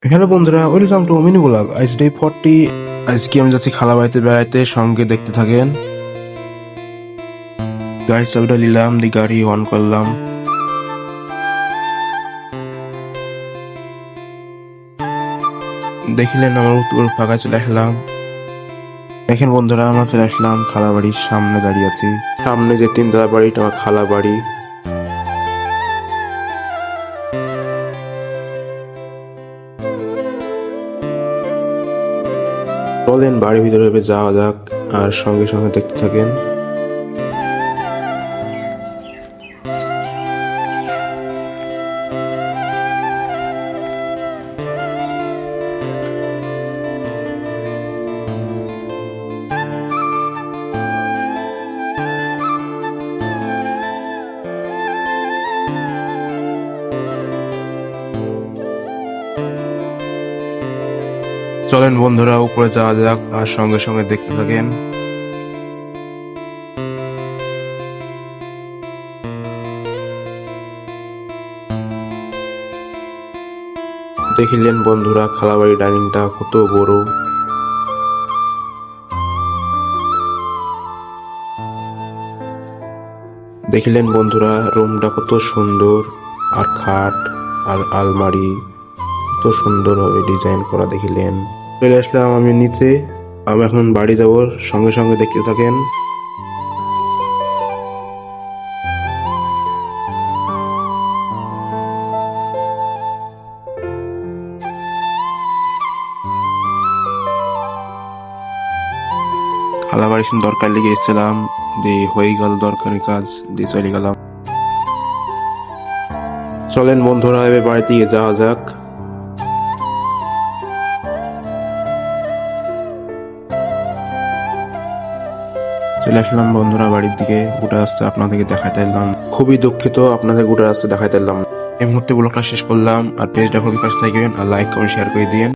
Hello বন্ধুরা, welcome to mini blog. আজ day 40। আজকে আমি যাচ্ছি খালা বাড়িতে বেড়াইতে, সঙ্গে দেখতে থাকেন। গাড়ির চাবিটা নিলাম, দিয়ে গাড়ি অন করলাম। দেখিলেন আমার উত্তর ফাঁকা চলে আসলাম। দেখেন বন্ধুরা, আমরা চলে আসলাম খালা বাড়ির সামনে দাঁড়িয়ে আছি। সামনে যে তিনতলা বাড়িটা আমার খালা বাড়ি। চলেন বাড়ির ভিতরে যাওয়া যাক, আর সঙ্গে সঙ্গে দেখতে থাকেন। চলেন বন্ধুরা, উপরে যাওয়া যাক, আর সঙ্গে সঙ্গে দেখতে থাকেন। দেখিলেন বন্ধুরা, খালাবাড়ি ডাইনিংটা কত বড়। দেখিলেন বন্ধুরা, রুমটা কত সুন্দর, আর খাট আর আলমারি কত সুন্দরভাবে ডিজাইন করা। দেখিলেন, চলে আসলাম আমি নিচে। আমি এখন বাড়ি যাব, সঙ্গে সঙ্গে দেখতে থাকেন। খালা বাড়ির দরকার লেগে এসেছিলাম, দিয়ে হয়ে গেল দরকারি কাজ, দিয়ে চলে গেলাম। চলেন বন্ধুরা, এবার বাড়িতে গিয়ে যাওয়া যাক। চলে আসলাম বন্ধুরা বাড়ির দিকে। উঠে আসতে আপনাদেরকে দেখাতে এলাম। খুবই দুঃখিত, আপনাদের উঠে আসতে দেখাতে এলাম। এই মুহূর্তে ব্লগটা শেষ করলাম। আর পেজটা খুবই কাছে থাকবেন, আর লাইক কমেন্ট শেয়ার করে দিন।